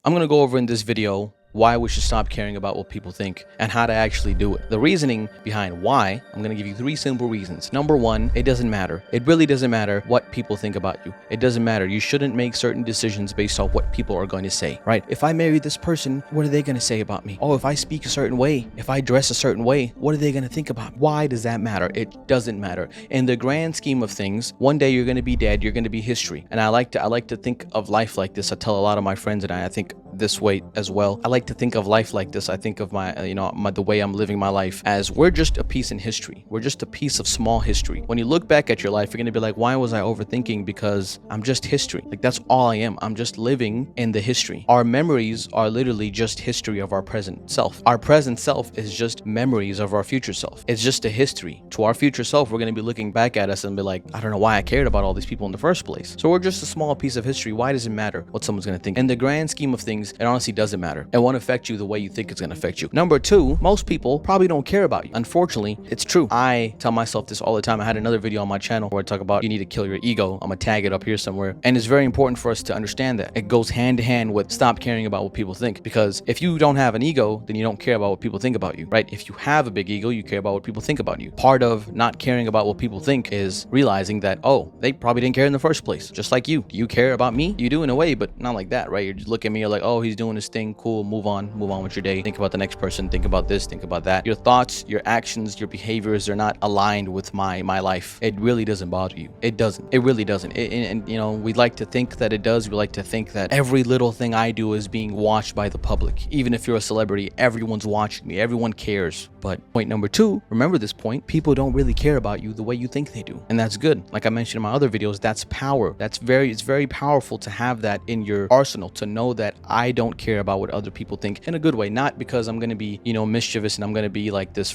I'm going to go over in this video why we should stop caring about what people think and how to actually do it. The reasoning behind why, I'm going to give you 3 simple reasons. Number 1, it doesn't matter. It really doesn't matter what people think about you. It doesn't matter. You shouldn't make certain decisions based off what people are going to say, right? If I marry this person, what are they going to say about me? Oh, if I speak a certain way, if I dress a certain way, what are they going to think about me? Why does that matter? It doesn't matter. In the grand scheme of things, one day you're going to be dead, you're going to be history. And I like to think of life like this. I tell a lot of my friends, and I think this way as well. I like to think of life like this. I think of the way I'm living my life as we're just a piece in history. We're just a piece of small history. When you look back at your life, you're going to be like, why was I overthinking? Because I'm just history. Like, that's all I am. I'm just living in the history. Our memories are literally just history of our present self. Our present self is just memories of our future self. It's just a history. To our future self, we're going to be looking back at us and be like, I don't know why I cared about all these people in the first place. So we're just a small piece of history. Why does it matter what someone's going to think? In the grand scheme of things, it honestly doesn't matter. It won't affect you the way you think it's going to affect you. Number 2, most people probably don't care about you. Unfortunately, it's true. I tell myself this all the time. I had another video on my channel where I talk about you need to kill your ego. I'm going to tag it up here somewhere. And it's very important for us to understand that it goes hand to hand with stop caring about what people think. Because if you don't have an ego, then you don't care about what people think about you, right? If you have a big ego, you care about what people think about you. Part of not caring about what people think is realizing that, oh, they probably didn't care in the first place. Just like you. Do you care about me? You do in a way, but not like that, right? You just look at me, you're like, oh, he's doing his thing. Cool. Move on with your day. Think about the next person. Think about this. Think about that. Your thoughts, your actions, your behaviors are not aligned with my life. It really doesn't bother you. It doesn't. It really doesn't. And we like to think that it does. We like to think that every little thing I do is being watched by the public. Even if you're a celebrity, everyone's watching me. Everyone cares. But point number 2, remember this point, people don't really care about you the way you think they do. And that's good. Like I mentioned in my other videos, that's power. It's very powerful to have that in your arsenal, to know that I don't care about what other people think in a good way. Not because I'm going to be, mischievous and I'm going to be like this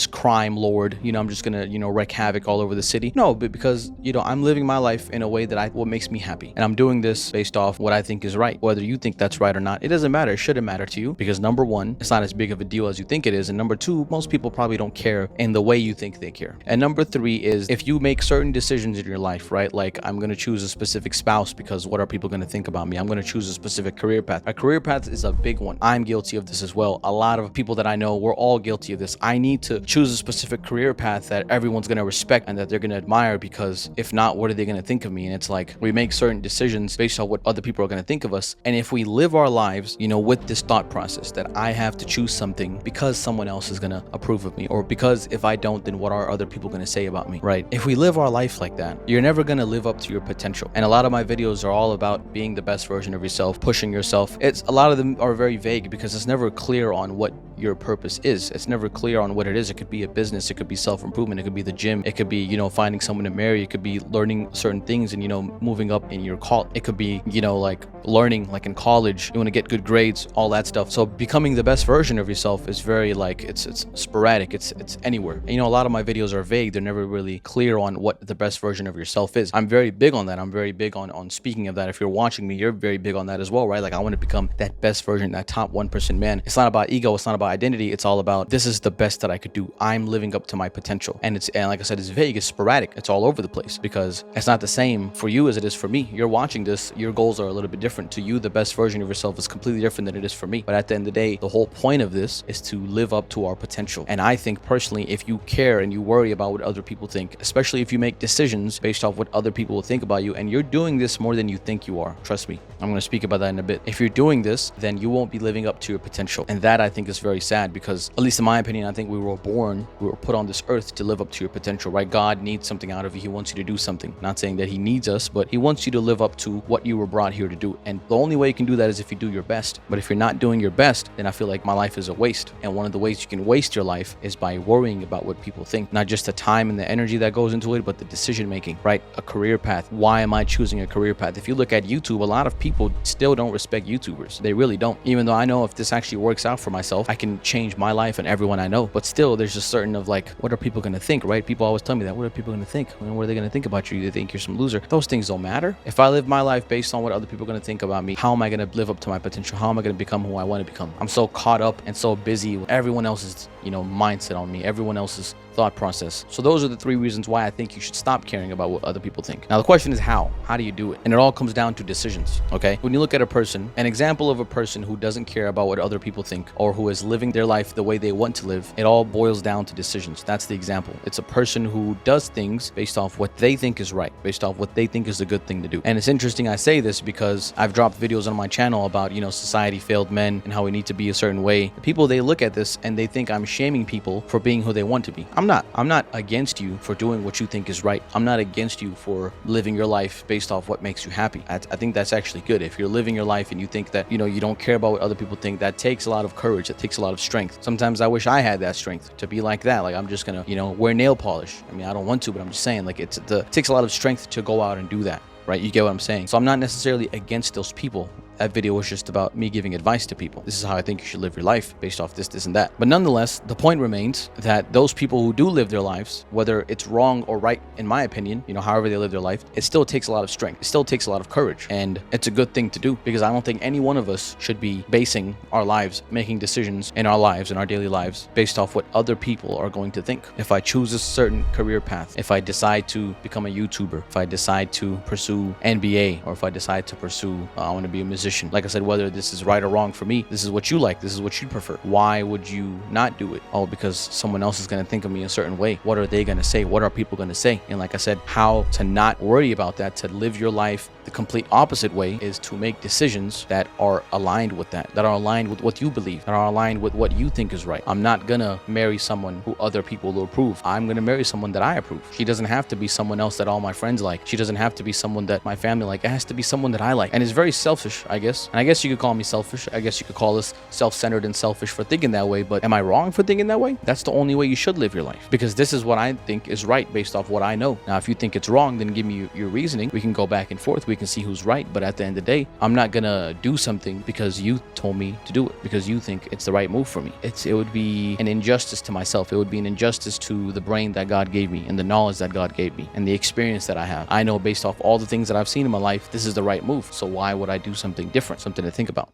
crime lord. I'm just going to, wreak havoc all over the city. No, but because, I'm living my life in a way that what makes me happy. And I'm doing this based off what I think is right. Whether you think that's right or not, it doesn't matter. It shouldn't matter to you because number 1, it's not as big of a deal as you think it is. And number 2, most people probably don't care in the way you think they care. And number 3 is if you make certain decisions in your life, right? Like I'm going to choose a specific spouse because what are people going to think about me? I'm going to choose a specific career path. A career path is a big one. I'm guilty of this as well. A lot of people that I know, we're all guilty of this. I need to choose a specific career path that everyone's going to respect and that they're going to admire, because if not, what are they going to think of me? And it's like we make certain decisions based on what other people are going to think of us. And if we live our lives, with this thought process that I have to choose something because someone else is going to approve of me, or because if I don't, then what are other people going to say about me, right? If we live our life like that, you're never going to live up to your potential. And a lot of my videos are all about being the best version of yourself, pushing yourself. A lot of them are very vague because it's never clear on what your purpose is. It's never clear on what it is. It could be a business, it could be self-improvement, it could be the gym, it could be finding someone to marry, it could be learning certain things and moving up in your call. It could be like learning, like in college, you want to get good grades, all that stuff. So becoming the best version of yourself is very it's sporadic, it's anywhere. And, a lot of my videos are vague. They're never really clear on what the best version of yourself is. I'm very big on that. I'm very big on speaking of that. If you're watching me, you're very big on that as well, right? Like I want to become that best version, that top 1% man. It's not about ego, it's not about identity, it's all about this is the best that I could do. I'm living up to my potential. And like I said, it's vague, it's sporadic, it's all over the place because it's not the same for you as it is for me. You're watching this, your goals are a little bit different. To you, the best version of yourself is completely different than it is for me. But at the end of the day, the whole point of this is to live up to our potential. And I think personally, if you care and you worry about what other people think, especially if you make decisions based off what other people will think about you, and you're doing this more than you think you are, trust me, I'm going to speak about that in a bit. If you're doing this, then you won't be living up to your potential. And that I think is very sad because, at least in my opinion, I think we were put on this earth to live up to your potential, right? God needs something out of you. He wants you to do something. Not saying that he needs us, but he wants you to live up to what you were brought here to do. And the only way you can do that is if you do your best. But if you're not doing your best, then I feel like my life is a waste. And one of the ways you can waste your life is by worrying about what people think. Not just the time and the energy that goes into it, but the decision making, right? A career path. Why am I choosing a career path? If you look at YouTube, a lot of people still don't respect YouTubers. They really don't. Even though I know if this actually works out for myself, I can change my life and everyone I know. But still, there's just certain of like, what are people going to think, right? People always tell me that. What are people going to think? What are they going to think about you? They think you're some loser. Those things don't matter. If I live my life based on what other people are going to think about me, how am I going to live up to my potential? How am I going to become who I want to become? I'm so caught up and so busy with everyone else's, mindset on me, everyone else's thought process. So those are the 3 reasons why I think you should stop caring about what other people think. Now the question is how? How do you do it? And it all comes down to decisions, okay? When you look at a person, an example of a person who doesn't care about what other people think or who is living their life the way they want to live, it all boils down to decisions. That's the example. It's a person who does things based off what they think is right, based off what they think is a good thing to do. And it's interesting I say this because I've dropped videos on my channel about, society failed men and how we need to be a certain way. The people, they look at this and they think I'm shaming people for being who they want to be. I'm not. I'm not against you for doing what you think is right. I'm not against you for living your life based off what makes you happy. I think that's actually good. If you're living your life and you think that, you don't care about what other people think, that takes a lot of courage. It takes a lot of strength. Sometimes I wish I had that strength to be like that. Like, I'm just gonna, wear nail polish. I mean, I don't want to, but I'm just saying, like, it takes a lot of strength to go out and do that. Right? You get what I'm saying? So I'm not necessarily against those people. That video was just about me giving advice to people. This is how I think you should live your life based off this, and that. But nonetheless, the point remains that those people who do live their lives, whether it's wrong or right, in my opinion, however they live their life, it still takes a lot of strength. It still takes a lot of courage. And it's a good thing to do because I don't think any one of us should be basing our lives, making decisions in our lives, in our daily lives, based off what other people are going to think. If I choose a certain career path, if I decide to become a YouTuber, if I decide to pursue NBA, or if I decide to pursue, I want to be a musician. Like I said, whether this is right or wrong for me, this is what you like, this is what you prefer. Why would you not do it? Oh, because someone else is going to think of me a certain way. What are they going to say? What are people going to say? And like I said, how to not worry about that, to live your life the complete opposite way, is to make decisions that are aligned with that are aligned with what you believe, that are aligned with what you think is right. I'm not gonna marry someone who other people will approve. I'm gonna marry someone that I approve. She doesn't have to be someone else that all my friends like. She doesn't have to be someone that my family like. It has to be someone that I like. And it's very selfish, I guess. And I guess you could call me selfish. I guess you could call this self-centered and selfish for thinking that way. But am I wrong for thinking that way? That's the only way you should live your life, because this is what I think is right based off what I know. Now, if you think it's wrong, then give me your reasoning. We can go back and forth. We can see who's right. But at the end of the day, I'm not gonna do something because you told me to do it, because you think it's the right move for me. It would be an injustice to myself. It would be an injustice to the brain that God gave me and the knowledge that God gave me and the experience that I have. I know based off all the things that I've seen in my life, this is the right move. So why would I do something different? Something to think about.